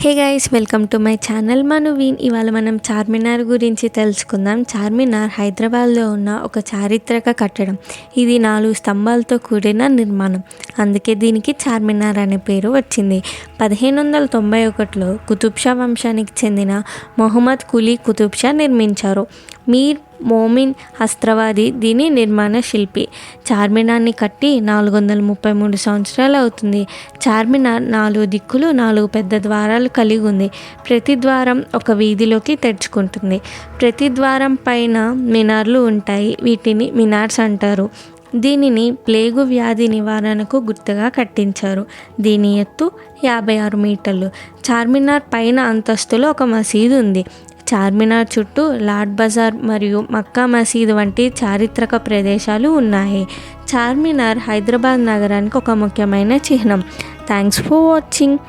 Hey guys, welcome to my channel Manuveen. ఇవాళ మనం చార్మినార్ గురించి తెలుసుకుందాం. చార్మినార్ హైదరాబాద్లో ఉన్న ఒక చారిత్రక కట్టడం. ఇది 4 స్తంభాలతో కూడిన నిర్మాణం, అందుకే దీనికి చార్మినార్ అనే పేరు వచ్చింది. 1591లో కుతుబ్షా వంశానికి చెందిన మొహమ్మద్ కులీ కుతుబ్షా నిర్మించారు. మీర్ మోమిన్ హస్త్రవాది దీని నిర్మాణ శిల్పి. చార్మినార్ని కట్టి 433 సంవత్సరాలు అవుతుంది. చార్మినార్ 4 దిక్కులు 4 పెద్ద ద్వారాలు కలిగి ఉంది. ప్రతి ద్వారం ఒక వీధిలోకి తెరుచుకుంటుంది. ప్రతి ద్వారం పైన మినార్లు ఉంటాయి. వీటిని మినార్స్ అంటారు. దీనిని ప్లేగు వ్యాధి నివారణకు గుర్తుగా కట్టించారు. దీని ఎత్తు 56 మీటర్లు. చార్మినార్ పైన అంతస్తులో ఒక మసీదు ఉంది. చార్మినార్ చుట్టూ లాడ్ బజార్ మరియు మక్కా మసీదు వంటి చారిత్రక ప్రదేశాలు ఉన్నాయి. చార్మినార్ హైదరాబాద్ నగరానికి ఒక ముఖ్యమైన చిహ్నం. Thanks for watching.